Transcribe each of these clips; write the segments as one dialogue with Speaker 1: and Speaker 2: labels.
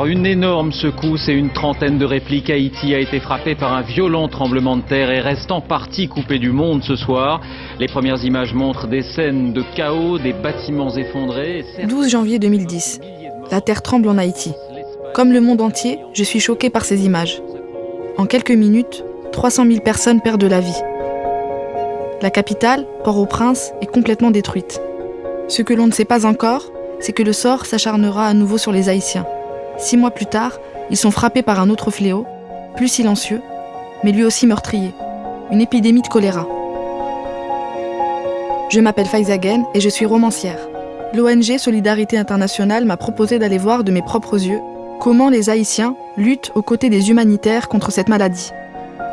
Speaker 1: Une énorme secousse et une trentaine de répliques. Haïti a été frappé par un violent tremblement de terre et reste en partie coupé du monde ce soir. Les premières images montrent des scènes de chaos, des bâtiments effondrés.
Speaker 2: 12 janvier 2010. La terre tremble en Haïti. Comme le monde entier, je suis choquée par ces images. En quelques minutes, 300 000 personnes perdent la vie. La capitale, Port-au-Prince, est complètement détruite. Ce que l'on ne sait pas encore, c'est que le sort s'acharnera à nouveau sur les Haïtiens. 6 mois plus tard, ils sont frappés par un autre fléau, plus silencieux, mais lui aussi meurtrier, une épidémie de choléra. Je m'appelle Faiza Guène et je suis romancière. L'ONG Solidarité Internationale m'a proposé d'aller voir de mes propres yeux comment les Haïtiens luttent aux côtés des humanitaires contre cette maladie.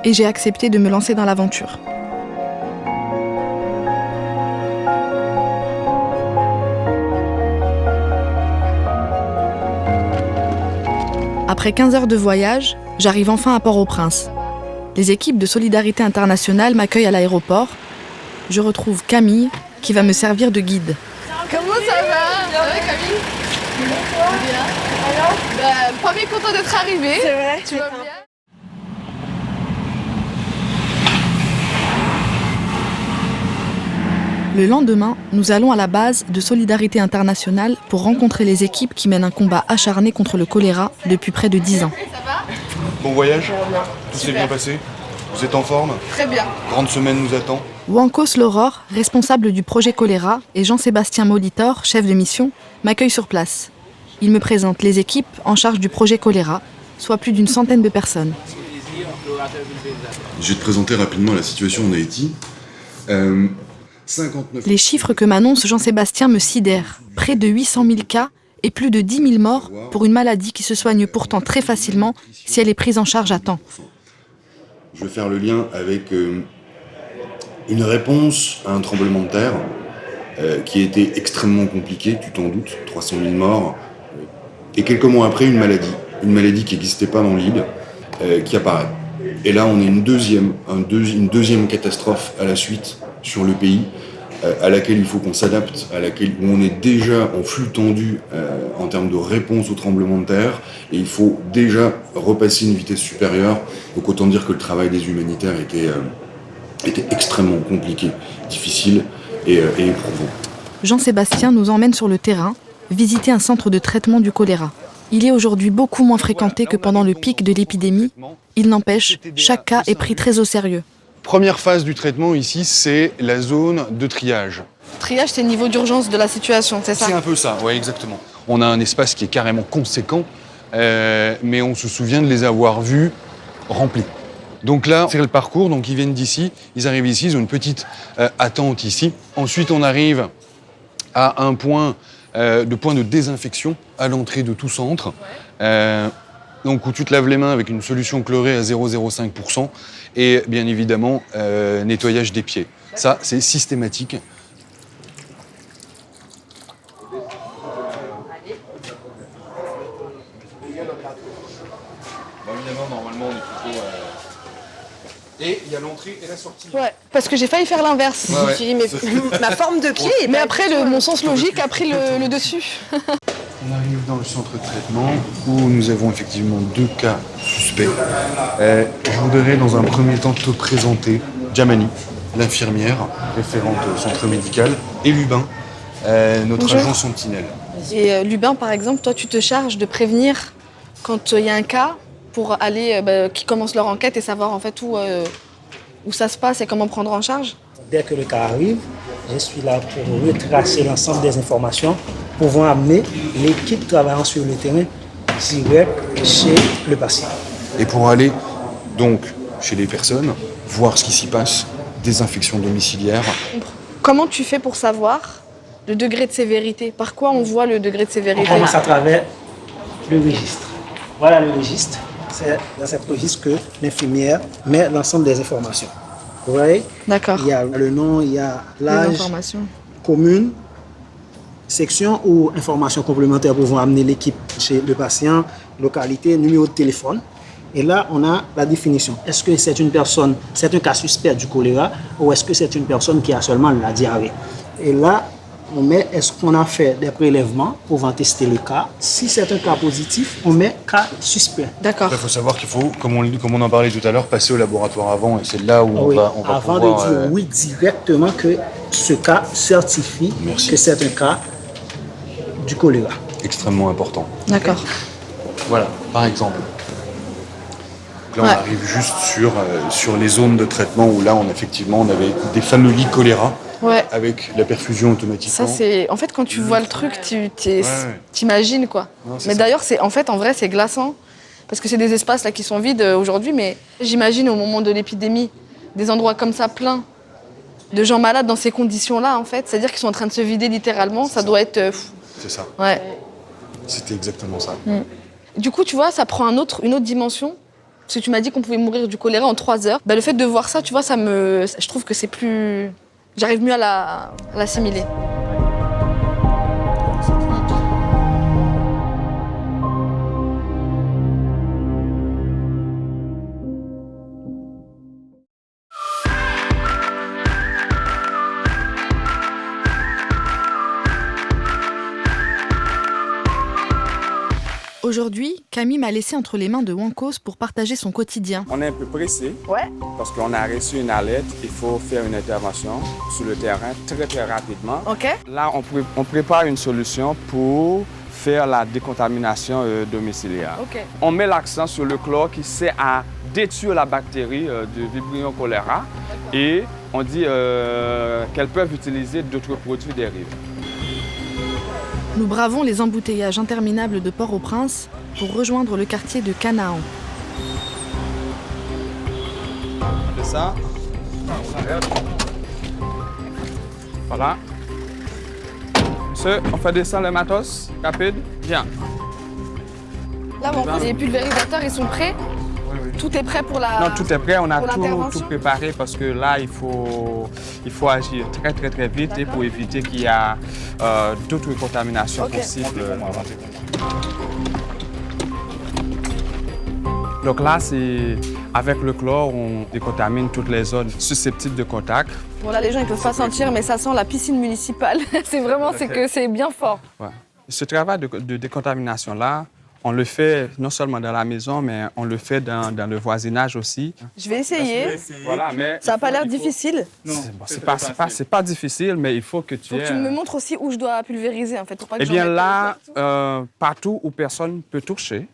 Speaker 2: Et j'ai accepté de me lancer dans l'aventure. Après 15 heures de voyage, j'arrive enfin à Port-au-Prince. Les équipes de Solidarité Internationale m'accueillent à l'aéroport. Je retrouve Camille, qui va me servir de guide.
Speaker 3: Comment ça va? Ça va Camille? Bien. Premier content d'être arrivé.
Speaker 4: C'est vrai.
Speaker 3: Tu vas bien?
Speaker 2: Le lendemain, nous allons à la base de Solidarité Internationale pour rencontrer les équipes qui mènent un combat acharné contre le choléra depuis près de 10 ans.
Speaker 3: Ça va?
Speaker 5: Bon voyage, tout s'est bien passé. Vous êtes en forme?
Speaker 3: Très bien.
Speaker 5: Grande semaine nous attend.
Speaker 2: Wankos Loror, responsable du projet choléra, et Jean-Sébastien Molitor, chef de mission, m'accueillent sur place. Il me présente les équipes en charge du projet choléra, soit plus d'une centaine de personnes.
Speaker 5: Je vais te présenter rapidement la situation en Haïti. 59...
Speaker 2: Les chiffres que m'annonce Jean-Sébastien me sidèrent. Près de 800 000 cas et plus de 10 000 morts pour une maladie qui se soigne pourtant très facilement si elle est prise en charge à temps.
Speaker 5: Je vais faire le lien avec une réponse à un tremblement de terre qui a été extrêmement compliqué, tu t'en doutes, 300 000 morts. Et quelques mois après, une maladie qui n'existait pas dans l'île, qui apparaît. Et là, on a une deuxième catastrophe à la suite sur le pays, à laquelle il faut qu'on s'adapte, où on est déjà en flux tendu en termes de réponse au tremblement de terre, et il faut déjà repasser une vitesse supérieure. Donc autant dire que le travail des humanitaires était extrêmement compliqué, difficile et éprouvant.
Speaker 2: Jean-Sébastien nous emmène sur le terrain, visiter un centre de traitement du choléra. Il est aujourd'hui beaucoup moins fréquenté que pendant le pic de l'épidémie. Il n'empêche, chaque cas est pris très au sérieux.
Speaker 5: Première phase du traitement ici, c'est la zone de triage.
Speaker 3: Triage, c'est le niveau d'urgence de la situation, c'est ça?
Speaker 5: C'est un peu ça, oui, exactement. On a un espace qui est carrément conséquent, mais on se souvient de les avoir vus remplis. Donc là, c'est le parcours, donc ils viennent d'ici, ils arrivent ici, ils ont une petite attente ici. Ensuite, on arrive à un point de désinfection à l'entrée de tout centre. Donc où tu te laves les mains avec une solution chlorée à 0,05% et bien évidemment nettoyage des pieds. Ça, c'est systématique. Évidemment, normalement, on est plutôt... Et il y a l'entrée et la sortie.
Speaker 3: Ouais, parce que j'ai failli faire l'inverse.
Speaker 5: Ouais.
Speaker 3: Je me suis dit, mais
Speaker 4: Ma forme de pied est
Speaker 3: mais
Speaker 4: pas
Speaker 3: après, mon sens logique a pris le dessus.
Speaker 5: On arrive dans le centre de traitement où nous avons effectivement 2 cas suspects. Je voudrais dans un premier temps te présenter Djamani, l'infirmière référente au centre médical, et Lubin, notre
Speaker 3: Bonjour.
Speaker 5: agent sentinelle.
Speaker 3: Et Lubin, par exemple, toi, tu te charges de prévenir quand il y a un cas pour aller, qui commence leur enquête et savoir en fait où ça se passe et comment prendre en charge?
Speaker 6: Dès que le cas arrive, je suis là pour retracer l'ensemble des informations, pouvant amener l'équipe travaillant sur le terrain direct chez le patient.
Speaker 5: Et pour aller donc chez les personnes, voir ce qui s'y passe, désinfection domiciliaire.
Speaker 3: Comment tu fais pour savoir le degré de sévérité? Par quoi on voit le degré de sévérité?
Speaker 6: On commence à travers le registre. Voilà le registre. C'est dans ce registre que l'infirmière met l'ensemble des informations. Vous voyez?
Speaker 3: D'accord.
Speaker 6: Il y a le nom, il y a
Speaker 3: Les
Speaker 6: l'âge,
Speaker 3: informations.
Speaker 6: commune, section ou informations complémentaires pouvant amener l'équipe chez le patient, localité, numéro de téléphone. Et là, on a la définition. Est-ce que c'est une personne, c'est un cas suspect du choléra ou est-ce que c'est une personne qui a seulement la diarrhée? Et là, on met est-ce qu'on a fait des prélèvements pour tester le cas. Si c'est un cas positif, on met cas suspect.
Speaker 3: D'accord.
Speaker 5: Il faut savoir qu'il faut, comme on en parlait tout à l'heure, passer au laboratoire avant, et c'est là où on va
Speaker 6: avant
Speaker 5: pouvoir...
Speaker 6: de dire oui directement que ce cas certifie que c'est un cas du choléra.
Speaker 5: Extrêmement important.
Speaker 3: D'accord.
Speaker 5: Voilà, par exemple. Là, on arrive juste sur les zones de traitement où là, on avait des fameux lits choléra avec la perfusion automatiquement.
Speaker 3: Ça, c'est... En fait, quand tu vois le truc, t'imagines, quoi. Non, mais d'ailleurs, en vrai, c'est glaçant. Parce que c'est des espaces là, qui sont vides aujourd'hui. Mais j'imagine, au moment de l'épidémie, des endroits comme ça, pleins de gens malades dans ces conditions-là, en fait. C'est-à-dire qu'ils sont en train de se vider littéralement. Ça doit être...
Speaker 5: C'est ça.
Speaker 3: Ouais.
Speaker 5: C'était exactement ça.
Speaker 3: Du coup, tu vois, ça prend une autre dimension. Parce que tu m'as dit qu'on pouvait mourir du choléra en 3 heures. Bah, le fait de voir ça, tu vois, je trouve que c'est plus... J'arrive mieux à l'assimiler.
Speaker 2: Aujourd'hui, Camille m'a laissé entre les mains de Wankos pour partager son quotidien.
Speaker 4: On est un peu pressé
Speaker 3: Ouais.
Speaker 4: parce qu'on a reçu une alerte. Il faut faire une intervention sur le terrain très très rapidement.
Speaker 3: Ok.
Speaker 4: Là, on prépare une solution pour faire la décontamination domiciliaire.
Speaker 3: Ok.
Speaker 4: On met l'accent sur le chlore qui sert à détruire la bactérie du Vibrio cholera et on dit qu'elles peuvent utiliser d'autres produits dérivés.
Speaker 2: Nous bravons les embouteillages interminables de Port-au-Prince pour rejoindre le quartier de Canaan.
Speaker 4: C'est ça. Voilà. Monsieur, on fait descendre le matos, rapide. Bien.
Speaker 3: Là, les pulvérisateurs, ils sont prêts. Tout est prêt pour la...
Speaker 4: Non, tout est prêt. On a
Speaker 3: tout
Speaker 4: tout préparé parce que là, il faut agir très, très, très vite et pour éviter qu'il y a d'autres contaminations possibles. Donc là, c'est avec le chlore, on décontamine toutes les zones susceptibles de contact.
Speaker 3: Bon, là, les gens, ils peuvent pas sentir, mais ça sent la piscine municipale. C'est bien fort.
Speaker 4: Ouais. Ce travail de décontamination-là, on le fait non seulement dans la maison, mais on le fait dans le voisinage aussi.
Speaker 3: Je vais essayer.
Speaker 4: Voilà, mais
Speaker 3: ça n'a pas l'air difficile.
Speaker 4: C'est pas difficile, mais il faut que tu
Speaker 3: aies... Faut que tu me montres aussi où je dois pulvériser, en fait. Pour pas que
Speaker 4: eh bien là, partout où personne ne peut toucher.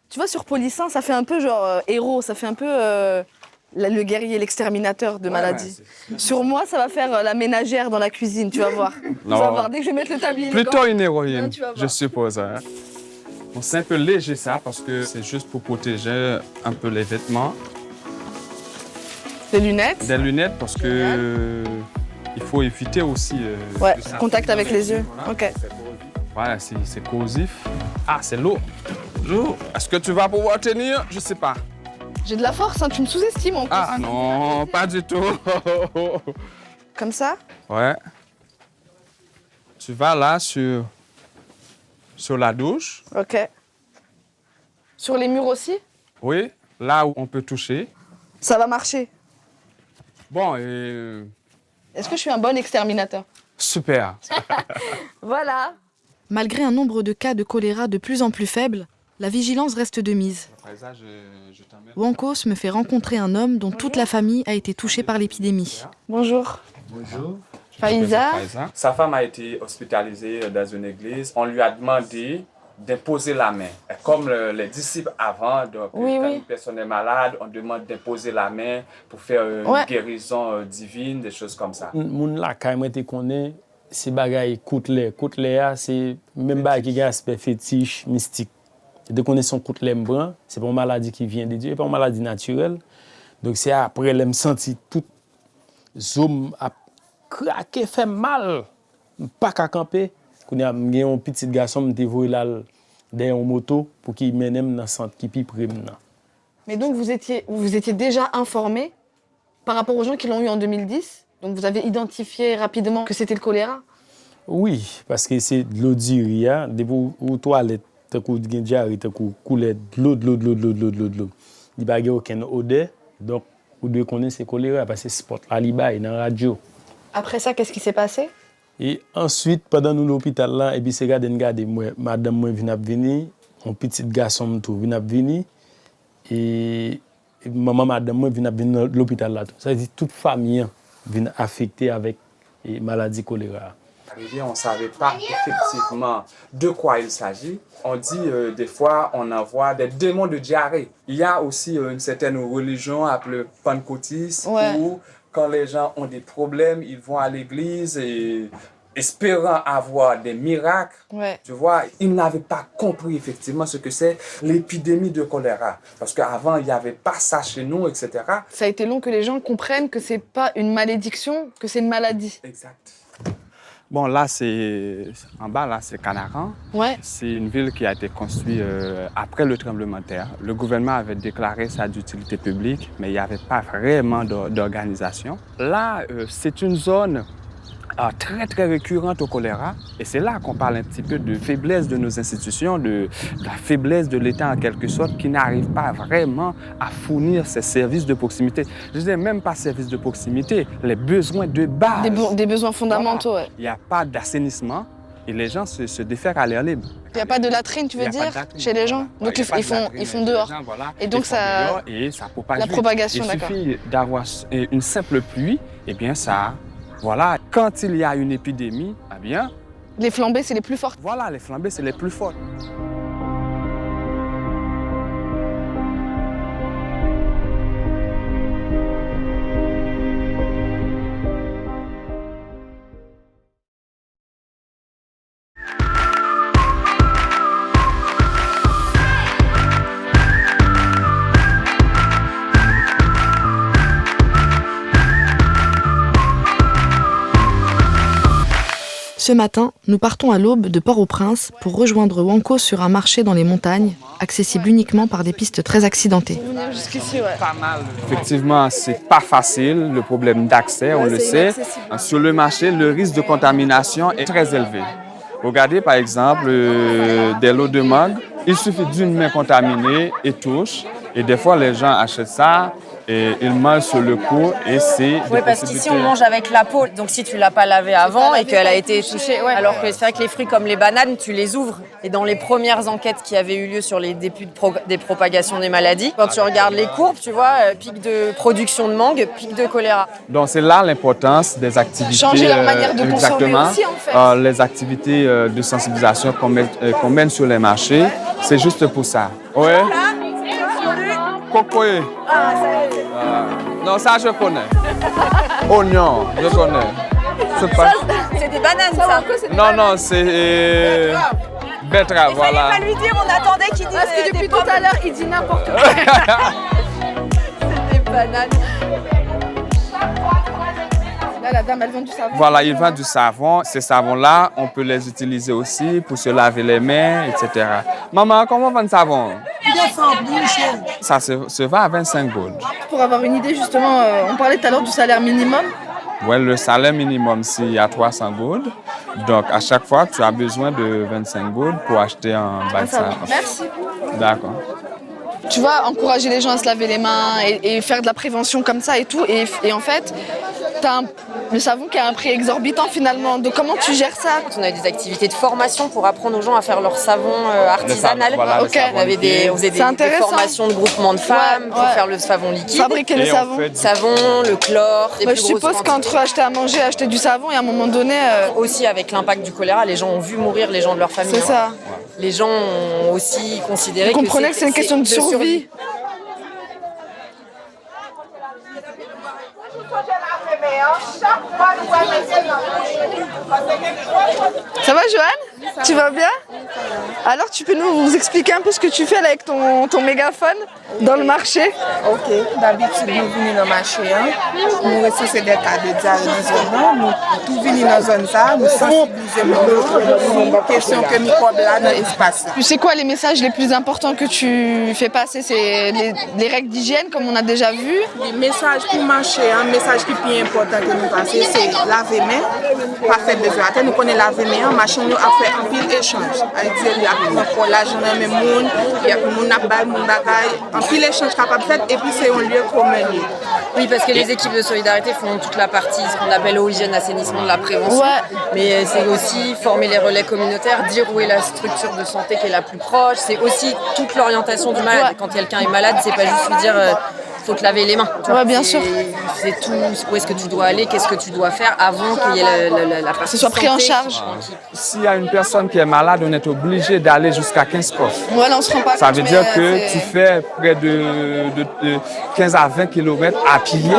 Speaker 3: Tu vois, sur Polissin, ça fait un peu genre héros, ça fait un peu le guerrier, l'exterminateur de maladies. Sur moi, ça va faire la ménagère dans la cuisine, tu vas voir.
Speaker 4: Non.
Speaker 3: Tu vas voir, dès que je vais mettre le tablier.
Speaker 4: Plutôt une héroïne, je suppose. Hein. Bon, c'est un peu léger ça, parce que c'est juste pour protéger un peu les vêtements.
Speaker 3: Des lunettes.
Speaker 4: Des lunettes, parce que il faut éviter aussi...
Speaker 3: contact avec les yeux.
Speaker 4: Voilà.
Speaker 3: Ok.
Speaker 4: Voilà, c'est corrosif. Ah, c'est lourd. Lourd. Est-ce que tu vas pouvoir tenir? Je sais pas.
Speaker 3: J'ai de la force, hein. Tu me sous-estimes en plus.
Speaker 4: Ah non, pas du tout.
Speaker 3: Comme ça?
Speaker 4: Ouais. Tu vas là sur la douche.
Speaker 3: Ok. Sur les murs aussi?
Speaker 4: Oui, là où on peut toucher.
Speaker 3: Ça va marcher.
Speaker 4: Bon,
Speaker 3: est-ce que je suis un bon exterminateur?
Speaker 4: Super.
Speaker 3: Voilà.
Speaker 2: Malgré un nombre de cas de choléra de plus en plus faible, la vigilance reste de mise. Wankos me fait rencontrer un homme dont toute la famille a été touchée par l'épidémie.
Speaker 3: Bonjour.
Speaker 4: Bonjour.
Speaker 3: Faïza.
Speaker 4: Sa femme a été hospitalisée dans une église. On lui a demandé d'imposer la main. Comme les disciples avant, donc quand une personne est malade, on demande d'imposer la main pour faire une guérison divine, des choses comme ça.
Speaker 7: Moun la quand même te connaît, c'est bagay Koutlé, c'est même bagay qui a aspect fétiche, mystique. De connaissance Koutlé brun, c'est pas une maladie qui vient de Dieu, c'est pas une maladie naturelle. Donc c'est après l'aime senti tout zoom a craqué fait mal, pas qu'à camper. Quand a un petit garçon me dévoilé là derrière une moto pour qu'il mène dans centre qui plus près maintenant.
Speaker 3: Mais donc vous étiez déjà informé par rapport aux gens qui l'ont eu en 2010? Donc vous avez identifié rapidement que c'était le choléra?
Speaker 7: Oui, parce que c'est de l'eau d'uria, depuis aux toilettes, t'as coulé de l'eau. Il n'y a pas aucune odeur, donc vous devez connaître ce choléra parce que c'est sport là, dans la radio.
Speaker 3: Après ça, qu'est-ce qui s'est passé?
Speaker 7: Et ensuite, pendant nous l'hôpital là, et puis c'est gardé moi, madame moi vient venir, mon petit garçon tout vient venir et maman madame moi vient venir l'hôpital là tout. Ça veut dire toute famille vient affectée avec maladie choléra.
Speaker 4: On ne savait pas effectivement de quoi il s'agit. On dit des fois, on envoie des démons de diarrhée. Il y a aussi une certaine religion appelée pentecôtiste où quand les gens ont des problèmes, ils vont à l'église et espérant avoir des miracles. Tu vois, ils n'avaient pas compris effectivement ce que c'est l'épidémie de choléra. Parce qu'avant, il n'y avait pas ça chez nous, etc.
Speaker 3: Ça a été long que les gens comprennent que c'est pas une malédiction, que c'est une maladie.
Speaker 4: Exact. Bon, là, en bas, là, c'est Canaran.
Speaker 3: Ouais.
Speaker 4: C'est une ville qui a été construite après le tremblement de terre. Le gouvernement avait déclaré ça d'utilité publique, mais il n'y avait pas vraiment d'organisation. Là, c'est une zone très, très récurrente au choléra. Et c'est là qu'on parle un petit peu de faiblesse de nos institutions, de la faiblesse de l'État en quelque sorte, qui n'arrive pas vraiment à fournir ces services de proximité. Je disais même pas services de proximité, les besoins de base.
Speaker 3: Des besoins fondamentaux,
Speaker 4: voilà. Il n'y a pas d'assainissement et les gens se défèrent à l'air libre.
Speaker 3: Il n'y a pas de latrine, tu veux dire, chez les gens? Donc ils font dehors.
Speaker 4: Gens, voilà.
Speaker 3: Et donc ça...
Speaker 4: Et ça propage
Speaker 3: la propagation, d'accord.
Speaker 4: Il suffit d'avoir une simple pluie, et bien ça... Voilà, quand il y a une épidémie, eh bien...
Speaker 3: Les flambées, c'est les plus fortes.
Speaker 4: Voilà, les flambées, c'est les plus fortes.
Speaker 2: Ce matin, nous partons à l'aube de Port-au-Prince pour rejoindre Wanko sur un marché dans les montagnes, accessible uniquement par des pistes très accidentées.
Speaker 3: Jusqu'ici, ouais.
Speaker 4: Pas mal. Effectivement, c'est pas facile, le problème d'accès, on le sait. Sur le marché, le risque de contamination est très élevé. Regardez par exemple des lots de mangue, il suffit d'une main contaminée et touche. Et des fois, les gens achètent ça et ils mangent sur le coup et c'est...
Speaker 8: Oui, parce qu'ici, on mange avec la peau. Donc, si tu ne l'as pas lavée avant et qu'elle a été touchée... Ouais. Alors que c'est vrai que les fruits comme les bananes, tu les ouvres. Et dans les premières enquêtes qui avaient eu lieu sur les débuts des propagations des maladies, quand tu regardes les courbes, tu vois, pic de production de mangue, pic de choléra.
Speaker 4: Donc, c'est là l'importance des activités...
Speaker 3: Changer leur manière de consommer aussi, en fait.
Speaker 4: Les activités de sensibilisation qu'on mène sur les marchés, c'est juste pour ça. Ouais. Cocoé. Non, ça je connais. Oignon, je connais.
Speaker 8: C'est des bananes, ça.
Speaker 4: Non, c'est betterave, voilà.
Speaker 8: Il fallait pas lui dire, on attendait qu'il dise.
Speaker 3: Parce que depuis tout à l'heure, il dit n'importe quoi.
Speaker 8: C'est des bananes.
Speaker 3: Là, la dame, elle vend du savon.
Speaker 4: Voilà, il vend du savon. Ces savons-là, on peut les utiliser aussi pour se laver les mains, etc. Maman, comment on vend le savon? Ça se vend à 25 goudes.
Speaker 3: Pour avoir une idée, justement, on parlait tout à l'heure du salaire minimum.
Speaker 4: Oui, le salaire minimum, c'est à 300 goudes. Donc, à chaque fois, tu as besoin de 25 goudes pour acheter un bac de savon.
Speaker 3: Merci.
Speaker 4: D'accord.
Speaker 3: Tu vois, encourager les gens à se laver les mains et faire de la prévention comme ça et tout. Et en fait, t'as le savon qui a un prix exorbitant finalement. Donc comment tu gères ça?
Speaker 8: On a des activités de formation pour apprendre aux gens à faire leur savon artisanal.
Speaker 4: Voilà,
Speaker 3: okay.
Speaker 8: On faisait des formations de groupements de femmes pour faire le savon liquide.
Speaker 3: Fabriquer le savon.
Speaker 8: Savon, le chlore.
Speaker 3: Je suppose qu'entre acheter à manger, acheter du savon et à un moment donné...
Speaker 8: Aussi avec l'impact du choléra, les gens ont vu mourir les gens de leur famille.
Speaker 3: C'est ça.
Speaker 8: Les gens ont aussi considéré
Speaker 3: que c'est une question de survie. Ça va, Joanne? Tu vas bien? Alors, tu peux nous expliquer un peu ce que tu fais là avec ton mégaphone dans le marché?
Speaker 9: Ok, d'habitude, nous venons dans le marché. Nous recevons des cas de diarrhée dans nous tout venons dans la zone, nous sensibilisons les questions que nous avons là dans l'espace.
Speaker 3: Tu sais quoi, les messages les plus importants que tu fais passer, c'est les règles d'hygiène, comme on a déjà vu?
Speaker 9: Les messages pour marcher, un message qui est plus important que nous passer, c'est laver les mains, pas faire de besoin. Nous connaissons laver les mains, marcher, nous avons fait un pile échange. Il y a pour l'argent dans le monde, il y a pour nous bagaille, puis l'échange capable de faire, et puis c'est un lieu commun.
Speaker 8: Oui, parce que les équipes de solidarité font toute la partie, ce qu'on appelle eau, hygiène, assainissement, de la prévention.
Speaker 3: Ouais.
Speaker 8: Mais c'est aussi former les relais communautaires, dire où est la structure de santé qui est la plus proche. C'est aussi toute l'orientation du malade. Ouais. Quand quelqu'un est malade, c'est pas juste lui dire faut te laver les mains.
Speaker 3: Ouais, bien sûr.
Speaker 8: C'est tout, où est-ce que tu dois aller, qu'est-ce que tu dois faire avant qu'il y ait la partie
Speaker 3: que ce soit pris en charge.
Speaker 4: S'il y a une personne qui est malade, on est obligé d'aller jusqu'à 15 coffres.
Speaker 3: Voilà, on se rend pas compte.
Speaker 4: Ça veut dire que tu fais près de 15 à 20 km à pied.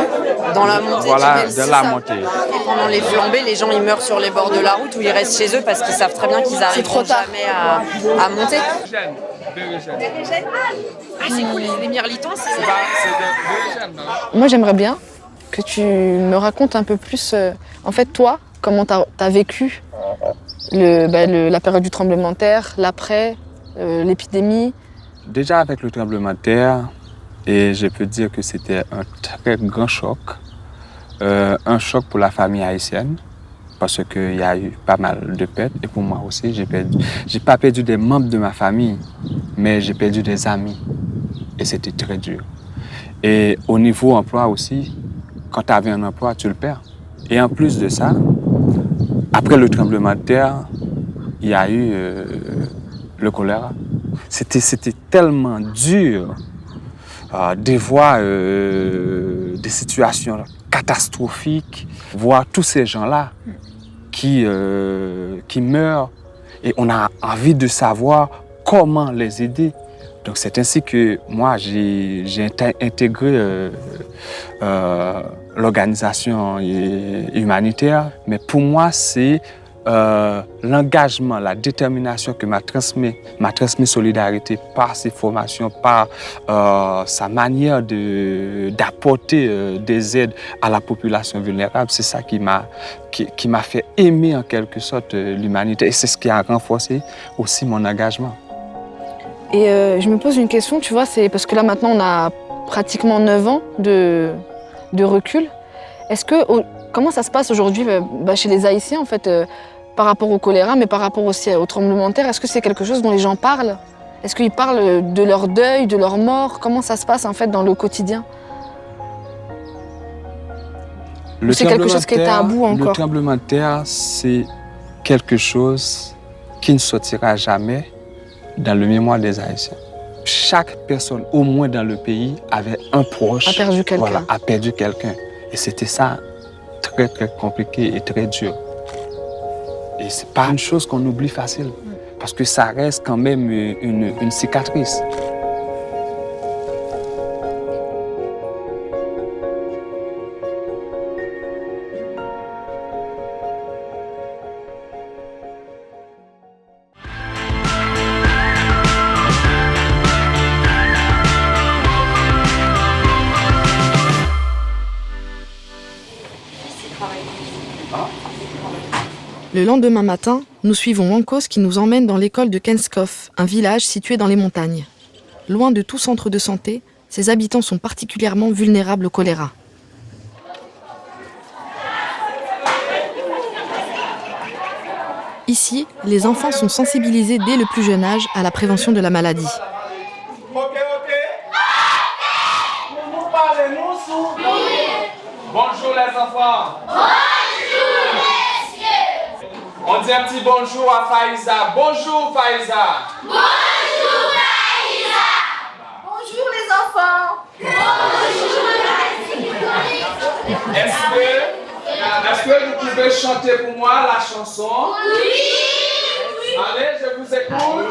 Speaker 8: Dans la montée.
Speaker 4: Voilà, dans la montée.
Speaker 8: Et pendant les flambées, les gens ils meurent sur les bords de la route ou ils restent chez eux parce qu'ils savent très bien qu'ils n'arriveront jamais à monter. Ah, c'est cool, les mirlitons, c'est ça.
Speaker 3: Moi, j'aimerais bien que tu me racontes un peu plus, en fait, toi, comment tu as vécu la période du tremblement de terre, l'après, l'épidémie.
Speaker 4: Déjà avec le tremblement de terre, et je peux dire que c'était un très grand choc. Un choc pour la famille haïtienne, parce qu'il y a eu pas mal de pertes. Et pour moi aussi, j'ai pas perdu des membres de ma famille, mais j'ai perdu des amis. Et c'était très dur. Et au niveau emploi aussi, quand tu avais un emploi, tu le perds. Et en plus de ça, après le tremblement de terre, il y a eu le choléra. C'était tellement dur de voir des situations catastrophiques, voir tous ces gens-là qui meurent. Et on a envie de savoir comment les aider. Donc c'est ainsi que moi, j'ai intégré l'organisation humanitaire. Mais pour moi, c'est l'engagement, la détermination que m'a transmis Solidarité par ses formations, par sa manière d'apporter des aides à la population vulnérable. C'est ça qui m'a fait aimer en quelque sorte l'humanité. Et c'est ce qui a renforcé aussi mon engagement.
Speaker 3: Et je me pose une question, tu vois, c'est parce que là maintenant on a pratiquement 9 ans de recul. Comment ça se passe aujourd'hui chez les Haïtiens en fait, par rapport au choléra, mais par rapport aussi au tremblement de terre? Est-ce que c'est quelque chose dont les gens parlent? Est-ce qu'ils parlent de leur deuil, de leur mort? Comment ça se passe en fait dans le quotidien? C'est quelque chose qui est tabou encore?
Speaker 4: Le tremblement de terre, c'est quelque chose qui ne sortira jamais dans le mémoire des Haïtiens. Chaque personne, au moins dans le pays, avait un proche.
Speaker 3: A perdu quelqu'un.
Speaker 4: Voilà, a perdu quelqu'un. Et c'était ça, très très compliqué et très dur. Et c'est pas une chose qu'on oublie facile, parce que ça reste quand même une cicatrice.
Speaker 2: Le lendemain matin, nous suivons Wankos qui nous emmène dans l'école de Kenskoff, un village situé dans les montagnes. Loin de tout centre de santé, ses habitants sont particulièrement vulnérables au choléra. Ici, les enfants sont sensibilisés dès le plus jeune âge à la prévention de la maladie.
Speaker 4: Bonjour les enfants. On dit un petit bonjour à Faïza. Bonjour Faïza.
Speaker 10: Bonjour Faïza.
Speaker 9: Bonjour les enfants.
Speaker 10: Bonjour.
Speaker 4: Est-ce que vous pouvez chanter pour moi la chanson?
Speaker 10: Oui.
Speaker 4: Allez, je vous écoute.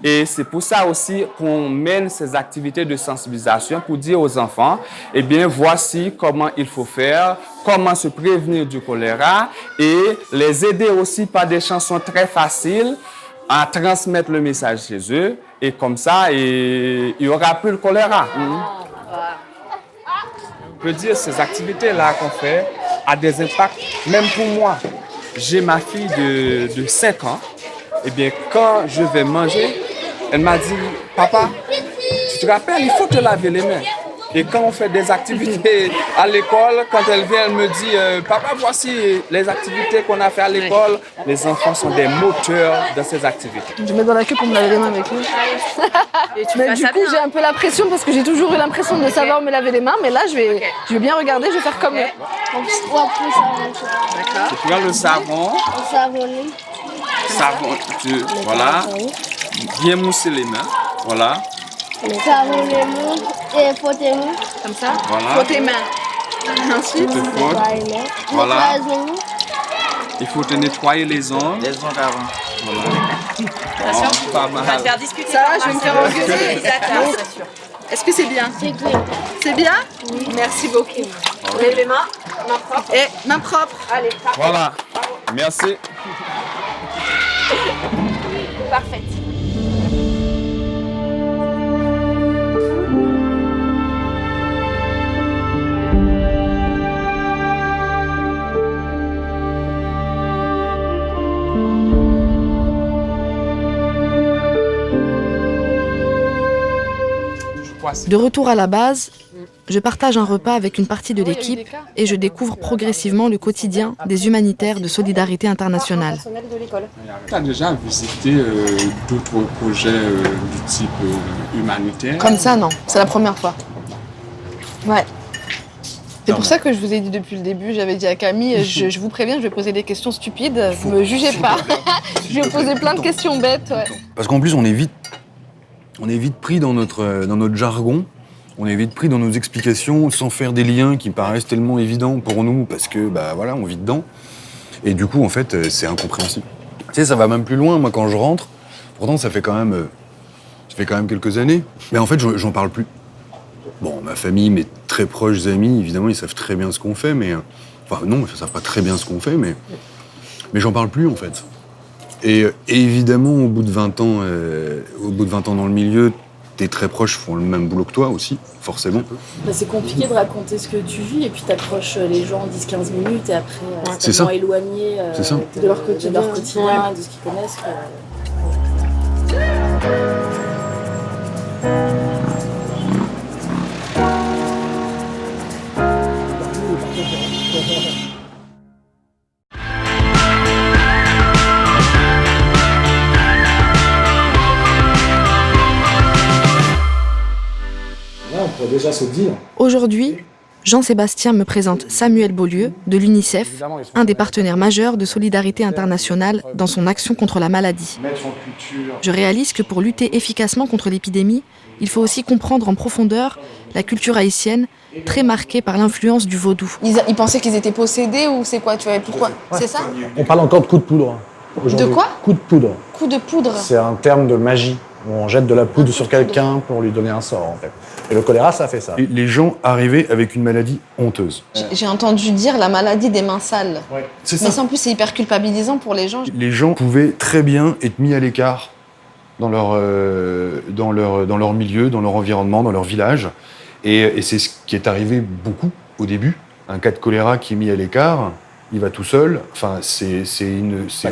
Speaker 4: Et c'est pour ça aussi qu'on mène ces activités de sensibilisation pour dire aux enfants, eh bien, voici comment il faut faire, comment se prévenir du choléra et les aider aussi par des chansons très faciles à transmettre le message chez eux et comme ça, il n'y aura plus le choléra. On peut dire ces activités-là qu'on fait a des impacts, même pour moi. J'ai ma fille de 5 ans. Eh bien, quand je vais manger, elle m'a dit, papa, tu te rappelles, il faut te laver les mains. Et quand on fait des activités à l'école, quand elle vient, elle me dit, papa, voici les activités qu'on a fait à l'école. Les enfants sont des moteurs de ces activités.
Speaker 3: Je me mets dans la queue pour me laver les mains avec lui. Mais du coup, j'ai un peu la pression parce que j'ai toujours eu l'impression de savoir me laver les mains. Mais là, je vais bien regarder, je vais faire comme eux.
Speaker 4: D'accord. Tu prends le savon. Voilà. Bien mousser les mains. Voilà.
Speaker 10: Savon les mains et frotter les mains.
Speaker 3: Comme ça.
Speaker 4: Voilà.
Speaker 3: Frotter les mains. Ensuite,
Speaker 4: voilà. Il faut te nettoyer les ongles.
Speaker 11: Les ongles avant.
Speaker 4: Voilà.
Speaker 8: Attention,
Speaker 4: Pas
Speaker 8: on va te
Speaker 4: mal.
Speaker 8: faire discuter.
Speaker 3: ça va, je vais me faire engueuler.
Speaker 8: D'accord.
Speaker 3: Est-ce que c'est bien?
Speaker 10: C'est bien.
Speaker 3: C'est bien? Merci beaucoup.
Speaker 8: Lève les mains, main propre.
Speaker 3: Et main propre.
Speaker 8: Allez, parfait.
Speaker 4: Voilà. Merci.
Speaker 8: Parfait.
Speaker 2: De retour à la base, je partage un repas avec une partie de l'équipe et je découvre progressivement le quotidien des humanitaires de solidarité internationale.
Speaker 4: Tu as déjà visité d'autres projets du type humanitaire?
Speaker 3: Comme ça, non. C'est la première fois. Ouais. C'est pour ça que je vous ai dit depuis le début, j'avais dit à Camille, je vous préviens, je vais poser des questions stupides, ne me jugez pas. Je vais poser plein de questions bêtes. Ouais.
Speaker 5: Parce qu'en plus, on est vite pris dans notre jargon, on est vite pris dans nos explications sans faire des liens qui paraissent tellement évidents pour nous parce que, bah voilà, on vit dedans. Et du coup, en fait, c'est incompréhensible. Tu sais, ça va même plus loin, moi, quand je rentre. Pourtant, ça fait quand même quelques années. Mais en fait, j'en parle plus. Bon, ma famille, mes très proches amis, évidemment, ils savent très bien ce qu'on fait, mais... Enfin, non, ils savent pas très bien ce qu'on fait, mais j'en parle plus, en fait. Et évidemment, au bout de 20 ans dans le milieu, tes très proches font le même boulot que toi aussi, forcément.
Speaker 12: Bah, c'est compliqué de raconter ce que tu vis et puis t'accroches les gens 10-15 minutes et après
Speaker 5: c'est
Speaker 12: tellement éloigné
Speaker 3: de leur quotidien,
Speaker 12: de ce qu'ils connaissent.
Speaker 6: Déjà se dire.
Speaker 2: Aujourd'hui, Jean-Sébastien me présente Samuel Beaulieu de l'UNICEF, un des partenaires majeurs de Solidarité Internationale dans son action contre la maladie. Je réalise que pour lutter efficacement contre l'épidémie, il faut aussi comprendre en profondeur la culture haïtienne, très marquée par l'influence du vaudou.
Speaker 3: Ils pensaient qu'ils étaient possédés ou c'est quoi, tu vois, pourquoi? Ouais. C'est ça?
Speaker 6: On parle encore de coup de poudre.
Speaker 3: De quoi?
Speaker 6: Coup de poudre.
Speaker 3: Coup de poudre.
Speaker 6: C'est un terme de magie. Où on jette de la poudre sur quelqu'un pour lui donner un sort, en fait. Et le choléra, ça fait ça.
Speaker 5: Et les gens arrivaient avec une maladie honteuse.
Speaker 3: J'ai entendu dire la maladie des mains sales.
Speaker 5: Ouais, c'est ça.
Speaker 3: Mais ça, en plus, c'est hyper culpabilisant pour les gens.
Speaker 5: Les gens pouvaient très bien être mis à l'écart dans leur milieu, dans leur environnement, dans leur village. Et c'est ce qui est arrivé beaucoup au début. Un cas de choléra qui est mis à l'écart, il va tout seul. Enfin, c'est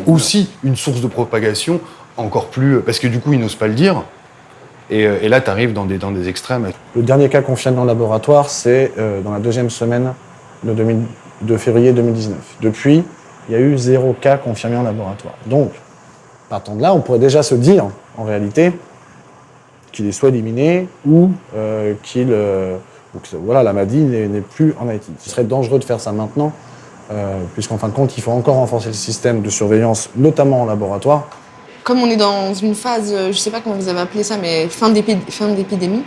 Speaker 5: aussi une source de propagation encore plus... Parce que du coup, ils n'osent pas le dire. Et là, tu arrives dans des extrêmes.
Speaker 6: Le dernier cas confirmé en laboratoire, c'est dans la deuxième semaine de février 2019. Depuis, il y a eu 0 cas confirmés en laboratoire. Donc, partant de là, on pourrait déjà se dire, en réalité, qu'il est soit éliminé ou que la maladie n'est plus en Haïti. Ce serait dangereux de faire ça maintenant, puisqu'en fin de compte, il faut encore renforcer le système de surveillance, notamment en laboratoire.
Speaker 3: Comme on est dans une phase, je sais pas comment vous avez appelé ça, mais fin d'épidémie,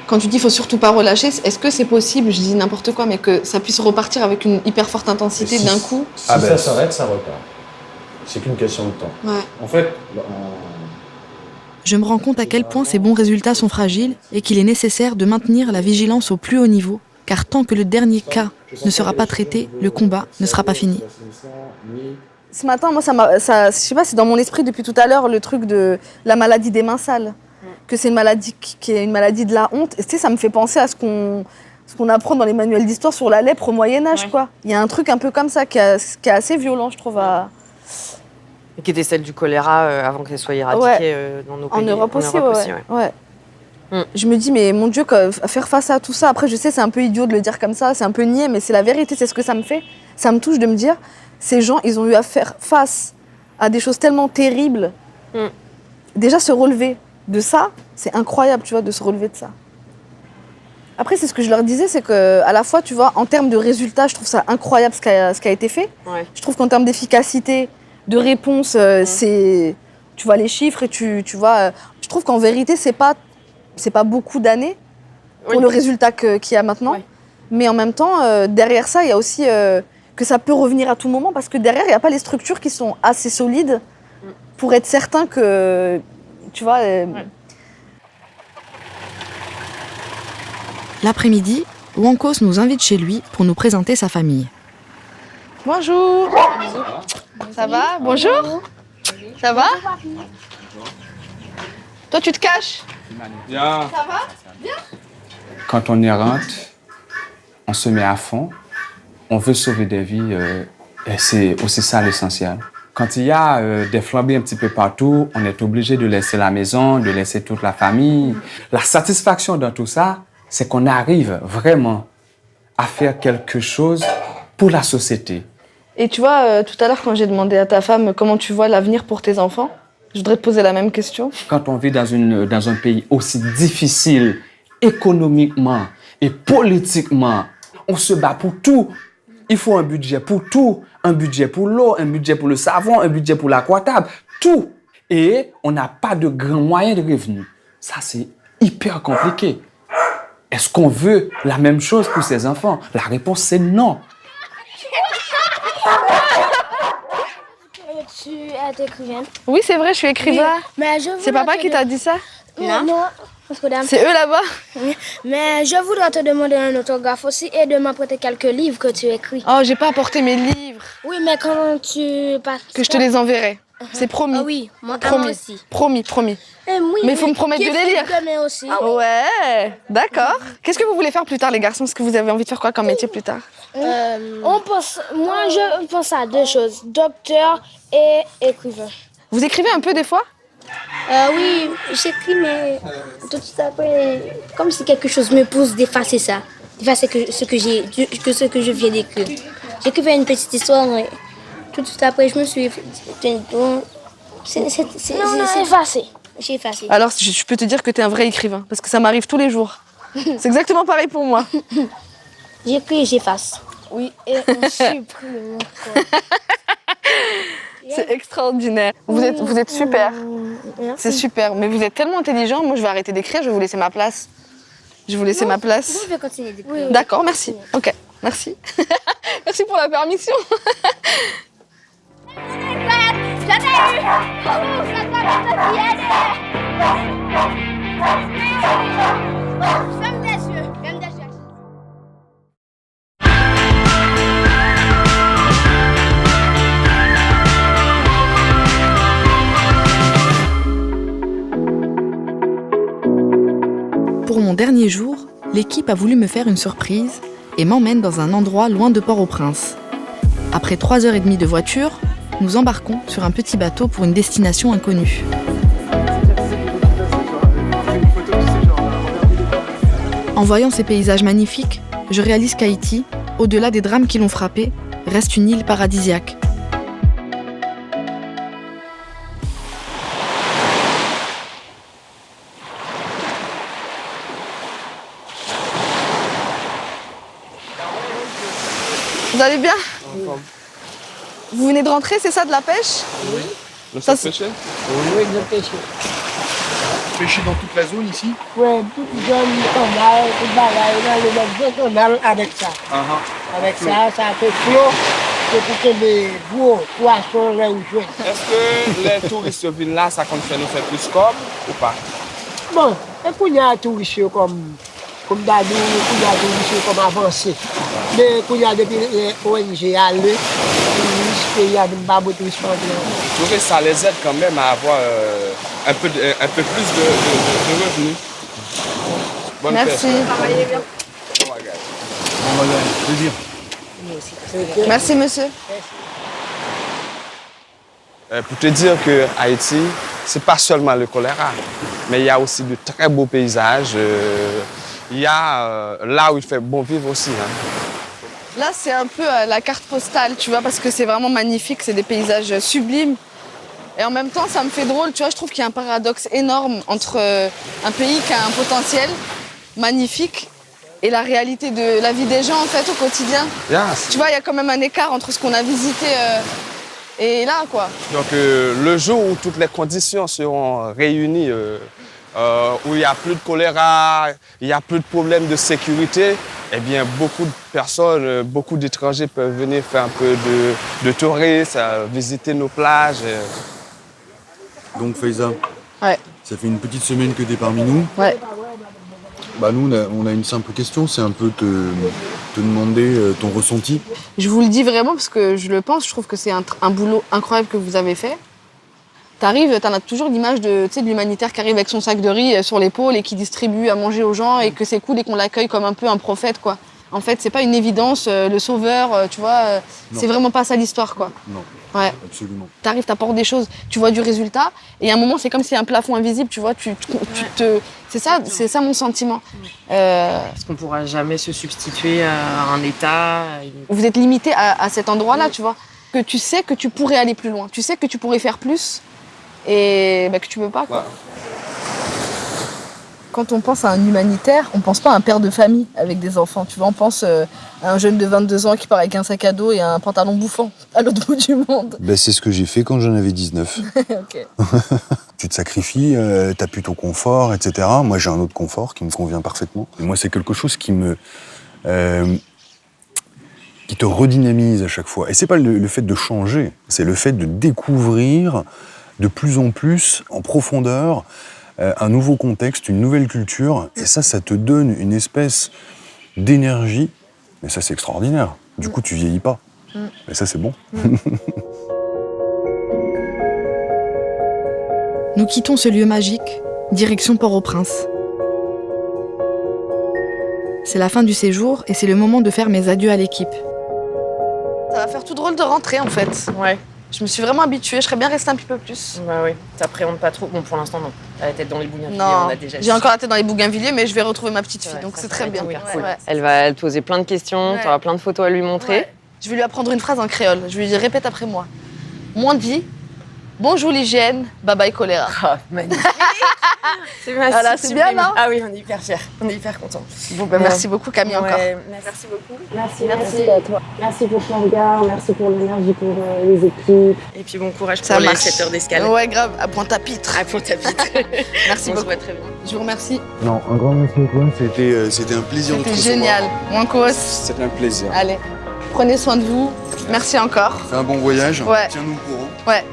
Speaker 3: quand tu dis qu'il faut surtout pas relâcher, est-ce que c'est possible, je dis n'importe quoi, mais que ça puisse repartir avec une hyper forte intensité d'un coup?
Speaker 6: Si ça s'arrête, ça repart. C'est qu'une question de temps.
Speaker 3: Ouais.
Speaker 6: En fait,
Speaker 2: Je me rends compte à quel point ces bons résultats sont fragiles et qu'il est nécessaire de maintenir la vigilance au plus haut niveau, car tant que le dernier cas ne sera pas traité, le combat ne sera pas fini.
Speaker 3: Ce matin, moi, je sais pas, c'est dans mon esprit depuis tout à l'heure le truc de la maladie des mains sales. Que c'est une maladie qui est une maladie de la honte. Et tu sais, ça me fait penser à ce qu'on apprend dans les manuels d'histoire sur la lèpre au Moyen-Âge, quoi. Il y a un truc un peu comme ça qui est assez violent, je trouve.
Speaker 8: Et qui était celle du choléra avant qu'elle soit éradiquée dans nos pays.
Speaker 3: En Europe aussi, ouais. Je me dis, mais mon Dieu, faire face à tout ça, après, je sais, c'est un peu idiot de le dire comme ça, c'est un peu niais, mais c'est la vérité, c'est ce que ça me fait. Ça me touche de me dire, ces gens, ils ont eu à faire face à des choses tellement terribles. Déjà, se relever de ça, c'est incroyable, tu vois, de se relever de ça. Après, c'est ce que je leur disais, c'est qu'à la fois, tu vois, en termes de résultats, je trouve ça incroyable ce qui a été fait. Ouais. Je trouve qu'en termes d'efficacité, de réponse, tu vois les chiffres et tu vois... je trouve qu'en vérité, c'est pas beaucoup d'années pour le résultat qu'il y a maintenant. Ouais. Mais en même temps, derrière ça, il y a aussi que ça peut revenir à tout moment parce que derrière, il n'y a pas les structures qui sont assez solides pour être certain que... Tu vois...
Speaker 2: L'après-midi, Wankos nous invite chez lui pour nous présenter sa famille.
Speaker 3: Bonjour. Ça va? Bonjour. Ça va? Toi, tu te caches?
Speaker 4: Bien.
Speaker 3: Ça va? Bien.
Speaker 4: Quand on y rentre, on se met à fond. On veut sauver des vies. Et c'est aussi ça l'essentiel. Quand il y a des flambées un petit peu partout, on est obligé de laisser la maison, de laisser toute la famille. La satisfaction dans tout ça, c'est qu'on arrive vraiment à faire quelque chose pour la société.
Speaker 3: Et tu vois, tout à l'heure, quand j'ai demandé à ta femme comment tu vois l'avenir pour tes enfants, je voudrais te poser la même question.
Speaker 4: Quand on vit dans un pays aussi difficile, économiquement et politiquement, on se bat pour tout. Il faut un budget pour tout. Un budget pour l'eau, un budget pour le savon, un budget pour l'aquatable, tout. Et on n'a pas de grands moyens de revenus. Ça, c'est hyper compliqué. Est-ce qu'on veut la même chose pour ses enfants? La réponse, c'est non.
Speaker 10: Tu es écrivaine?
Speaker 3: Oui, c'est vrai, je suis écrivain.
Speaker 10: Mais
Speaker 3: c'est papa qui t'a dit ça?
Speaker 10: Non.
Speaker 3: C'est eux là-bas?
Speaker 10: Mais je voudrais te demander un autographe aussi et de m'apporter quelques livres que tu écris.
Speaker 3: Oh, j'ai pas apporté mes livres.
Speaker 10: Oui, mais quand tu passes...
Speaker 3: Que je te les enverrai. C'est promis.
Speaker 10: Ah oui, moi aussi.
Speaker 3: Promis.
Speaker 10: Oui,
Speaker 3: mais il faut me promettre de les lire.
Speaker 10: Demain aussi.
Speaker 3: Ah ouais, d'accord. Qu'est-ce que vous voulez faire plus tard, les garçons? Est-ce que vous avez envie de faire quoi comme métier plus tard?
Speaker 10: Moi, je pense à deux choses. Docteur et écrivain.
Speaker 3: Vous écrivez un peu des fois?
Speaker 10: Oui, j'écris, mais tout après, comme si quelque chose me pousse d'effacer ça. D'effacer ce que je viens d'écrire. J'écrivais une petite histoire, mais tout après, je me suis dit, bon, c'est effacé. J'ai effacé.
Speaker 3: Alors, je peux te dire que tu es un vrai écrivain, parce que ça m'arrive tous les jours. C'est exactement pareil pour moi.
Speaker 10: J'écris et j'efface. Oui, et on supprime.
Speaker 3: C'est extraordinaire. Vous êtes super. C'est super. Mais vous êtes tellement intelligent. Moi, je vais arrêter d'écrire. Je vais vous laisser ma place. Je
Speaker 10: vais continuer d'écrire. Oui.
Speaker 3: D'accord, merci. Ok, merci. Merci pour la permission.
Speaker 2: Pour mon dernier jour, l'équipe a voulu me faire une surprise et m'emmène dans un endroit loin de Port-au-Prince. Après 3h30 de voiture, nous embarquons sur un petit bateau pour une destination inconnue. En voyant ces paysages magnifiques, je réalise qu'Haïti, au-delà des drames qui l'ont frappé, reste une île paradisiaque.
Speaker 3: Vous allez bien? Vous venez de rentrer, c'est ça, de la pêche?
Speaker 11: Oui. Vous savez pêcher?
Speaker 13: Oui, de pêcher.
Speaker 11: Pêcher dans toute la zone ici?
Speaker 13: Oui, toute zone canal, tout canal avec ça. Avec ça, ça fait flot. C'est pour que les gros poissons là où jouent.
Speaker 11: Est-ce que les touristes viennent là, ça compte faire nous faire plus comme ou pas?
Speaker 13: Bon, et pour les touristes comme comme d'adou, monsieur comme avancé. Mais quand il y a depuis ONG allé, il y a des babottes qui sont
Speaker 11: Je trouvais que ça les aide quand même à avoir un peu plus de revenus. Bonne
Speaker 3: Merci.
Speaker 11: Travaillez bien.
Speaker 5: Plaisir.
Speaker 3: Merci, monsieur.
Speaker 11: Pour te dire que Haïti, c'est pas seulement le choléra, mais il y a aussi de très beaux paysages. Il y a là où il fait bon vivre aussi. Hein.
Speaker 3: Là, c'est un peu la carte postale, tu vois, parce que c'est vraiment magnifique, c'est des paysages sublimes. Et en même temps, ça me fait drôle, tu vois, je trouve qu'il y a un paradoxe énorme entre un pays qui a un potentiel magnifique et la réalité de la vie des gens, en fait, au quotidien. Tu vois, il y a quand même un écart entre ce qu'on a visité et là, quoi.
Speaker 11: Donc, le jour où toutes les conditions seront réunies, où il n'y a plus de choléra, il n'y a plus de problèmes de sécurité, eh bien, beaucoup de personnes, beaucoup d'étrangers peuvent venir faire un peu de tourisme, visiter nos plages.
Speaker 5: Donc, Faiza,
Speaker 3: ouais.
Speaker 5: Ça fait une petite semaine que tu es parmi nous.
Speaker 3: Ouais.
Speaker 5: Bah nous, on a une simple question, c'est un peu te demander ton ressenti.
Speaker 3: Je vous le dis vraiment parce que je le pense, je trouve que c'est un boulot incroyable que vous avez fait. T'arrives, t'en as toujours l'image de l'humanitaire qui arrive avec son sac de riz sur l'épaule et qui distribue à manger aux gens et que c'est cool et qu'on l'accueille comme un peu un prophète, quoi. En fait, c'est pas une évidence, le sauveur, tu vois, c'est vraiment pas ça l'histoire, quoi.
Speaker 5: Non,
Speaker 3: ouais.
Speaker 5: Absolument.
Speaker 3: T'arrives, t'apportes des choses, tu vois du résultat, et à un moment, c'est comme s'il y a un plafond invisible, tu vois, c'est ça mon sentiment.
Speaker 8: Parce qu'on pourra jamais se substituer à un État.
Speaker 3: Vous êtes limité à cet endroit-là, tu vois, que tu sais que tu pourrais aller plus loin, tu sais que tu pourrais faire plus, et que tu peux pas, quoi. Ouais. Quand on pense à un humanitaire, on pense pas à un père de famille avec des enfants. Tu vois, on pense à un jeune de 22 ans qui part avec un sac à dos et un pantalon bouffant à l'autre bout du monde.
Speaker 5: Ben, c'est ce que j'ai fait quand j'en avais 19.
Speaker 3: Okay.
Speaker 5: Tu te sacrifies, t'as plus ton confort, etc. Moi, j'ai un autre confort qui me convient parfaitement. Et moi, c'est quelque chose qui te redynamise à chaque fois. Et c'est pas le fait de changer, c'est le fait de découvrir de plus en plus, en profondeur, un nouveau contexte, une nouvelle culture, et ça te donne une espèce d'énergie, mais ça c'est extraordinaire. Du coup tu vieillis pas, et ça c'est bon.
Speaker 2: Nous quittons ce lieu magique, direction Port-au-Prince. C'est la fin du séjour et c'est le moment de faire mes adieux à l'équipe.
Speaker 3: Ça va faire tout drôle de rentrer en fait.
Speaker 8: Ouais.
Speaker 3: Je me suis vraiment habituée, je serais bien restée un petit peu plus.
Speaker 8: Bah oui, t'appréhendes pas trop. Bon, pour l'instant, non. T'as la tête dans les Bougainvilliers,
Speaker 3: on
Speaker 8: a déjà dit.
Speaker 3: J'ai encore la tête dans les Bougainvilliers, mais je vais retrouver ma petite fille, donc c'est très bien.
Speaker 8: Cool. Ouais. Elle va te poser plein de questions, t'auras plein de photos à lui montrer.
Speaker 3: Ouais. Je vais lui apprendre une phrase en créole. Je vais lui dire, répète après moi. Moins dit, bonjour l'hygiène, bye bye choléra.
Speaker 8: Oh, magnifique.
Speaker 3: Voilà, c'est bien, non?
Speaker 8: Ah oui, on est hyper fiers, on est hyper contents.
Speaker 3: Bon, merci beaucoup Camille encore.
Speaker 8: Merci beaucoup.
Speaker 10: Merci à toi. Merci pour ton regard, merci pour l'énergie pour les équipes.
Speaker 8: Et puis bon courage pour les 7 heures d'escale.
Speaker 3: Ouais, grave, à Pointe-à-Pitre.
Speaker 8: À Pointe-à-Pitre.
Speaker 3: Merci beaucoup.
Speaker 8: On se voit très bien.
Speaker 3: Je vous remercie.
Speaker 5: Non, un grand merci à toi, c'était un plaisir de te recevoir.
Speaker 3: C'était génial. Wankos.
Speaker 11: C'était un plaisir.
Speaker 3: Allez, prenez soin de vous. Merci encore.
Speaker 5: Fais un bon voyage,
Speaker 3: ouais.
Speaker 5: Tiens-nous au courant.
Speaker 3: Ouais.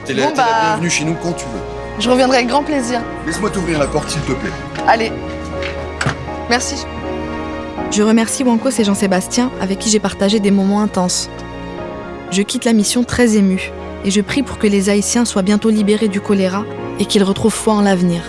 Speaker 5: T'es la bienvenue chez nous quand tu veux.
Speaker 3: Je reviendrai avec grand plaisir.
Speaker 5: Laisse-moi t'ouvrir la porte, s'il te plaît.
Speaker 3: Allez. Merci.
Speaker 2: Je remercie Wankos et Jean-Sébastien, avec qui j'ai partagé des moments intenses. Je quitte la mission très émue, et je prie pour que les Haïtiens soient bientôt libérés du choléra et qu'ils retrouvent foi en l'avenir.